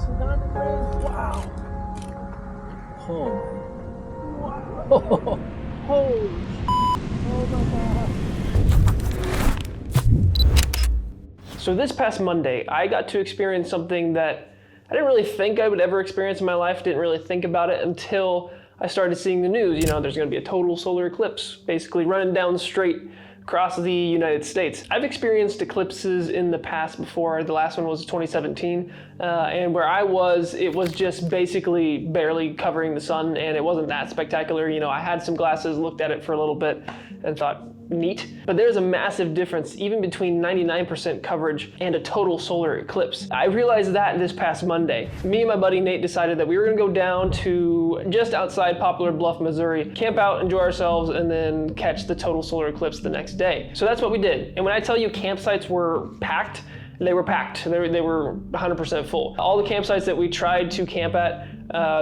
Wow. Oh. Wow. Holy. Oh my God. So this past Monday, I got to experience something that I didn't really think I would ever experience in my life. Didn't really think about it until I started seeing the news. You know, there's going to be a total solar eclipse, basically running down straight across the United States. I've experienced eclipses in the past before. The last one was 2017, and where I was, it was just basically barely covering the sun, and it wasn't that spectacular. You know, I had some glasses, looked at it for a little bit, and thought, neat. But there's a massive difference even between 99% coverage and a total solar eclipse. I realized that this past Monday. Me and my buddy Nate decided that we were gonna go down to just outside Poplar Bluff, Missouri, camp out, enjoy ourselves, and then catch the total solar eclipse the next day. So that's what we did. And when I tell you campsites were packed, they were packed. They were 100% full. All the campsites that we tried to camp at,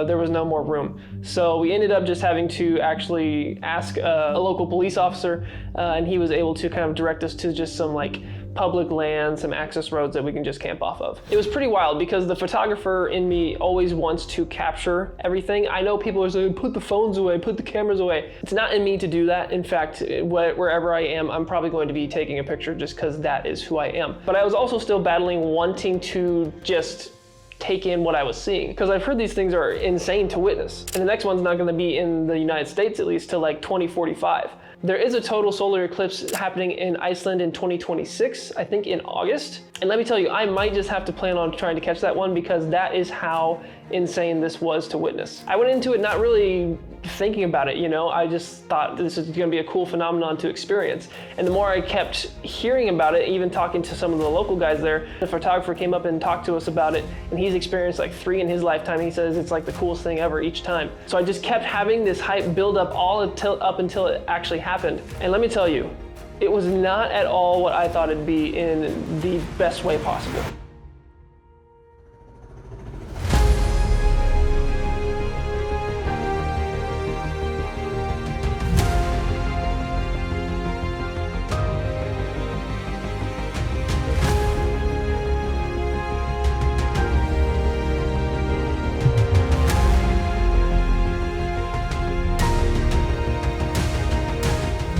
there was no more room. So we ended up just having to actually ask a local police officer, and he was able to kind of direct us to just some like public land, some access roads that we can just camp off of. It was pretty wild because the photographer in me always wants to capture everything. I know people are saying, put the phones away, put the cameras away. It's not in me to do that. In fact, wherever I am, I'm probably going to be taking a picture just because that is who I am. But I was also still battling wanting to just take in what I was seeing, because I've heard these things are insane to witness. And the next one's not gonna be in the United States, at least till like 2045. There is a total solar eclipse happening in Iceland in 2026, I think in August. And let me tell you, I might just have to plan on trying to catch that one because that is how insane this was to witness. I went into it not really thinking about it, you know, I just thought this is gonna be a cool phenomenon to experience. And the more I kept hearing about it, even talking to some of the local guys there, the photographer came up and talked to us about it, and he's experienced like 3 in his lifetime. He says it's like the coolest thing ever each time. So I just kept having this hype build up up until it actually happened. And let me tell you, it was not at all what I thought it'd be in the best way possible.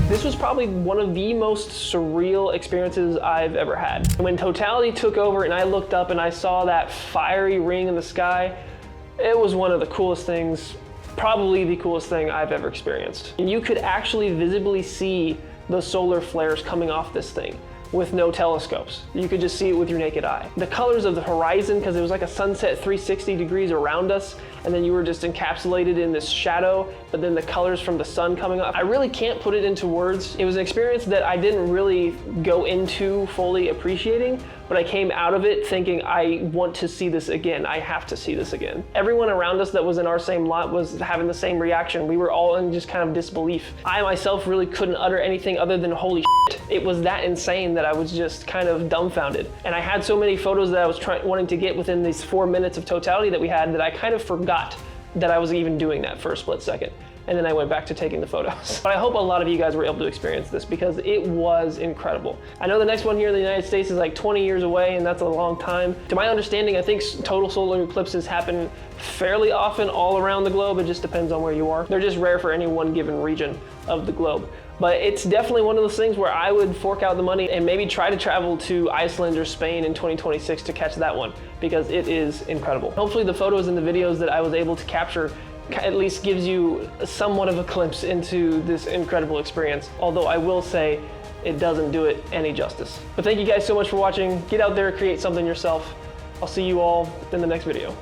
This was probably one of the most surreal experiences I've ever had. When totality took over and I looked up and I saw that fiery ring in the sky, it was one of the coolest things, probably the coolest thing I've ever experienced. And you could actually visibly see the solar flares coming off this thing with no telescopes. You could just see it with your naked eye. The colors of the horizon, because it was like a sunset 360 degrees around us, and then you were just encapsulated in this shadow, but then the colors from the sun coming up. I really can't put it into words. It was an experience that I didn't really go into fully appreciating, but I came out of it thinking, I want to see this again. I have to see this again. Everyone around us that was in our same lot was having the same reaction. We were all in just kind of disbelief. I myself really couldn't utter anything other than holy shit. It was that insane that I was just kind of dumbfounded. And I had so many photos that I was wanting to get within these 4 minutes of totality that we had that I kind of forgot that I was even doing that for a split second. And then I went back to taking the photos. But I hope a lot of you guys were able to experience this because it was incredible. I know the next one here in the United States is like 20 years away, and that's a long time. To my understanding, I think total solar eclipses happen fairly often all around the globe. It just depends on where you are. They're just rare for any one given region of the globe. But it's definitely one of those things where I would fork out the money and maybe try to travel to Iceland or Spain in 2026 to catch that one because it is incredible. Hopefully the photos and the videos that I was able to capture at least gives you somewhat of a glimpse into this incredible experience. Although I will say it doesn't do it any justice. But thank you guys so much for watching. Get out there, create something yourself. I'll see you all in the next video.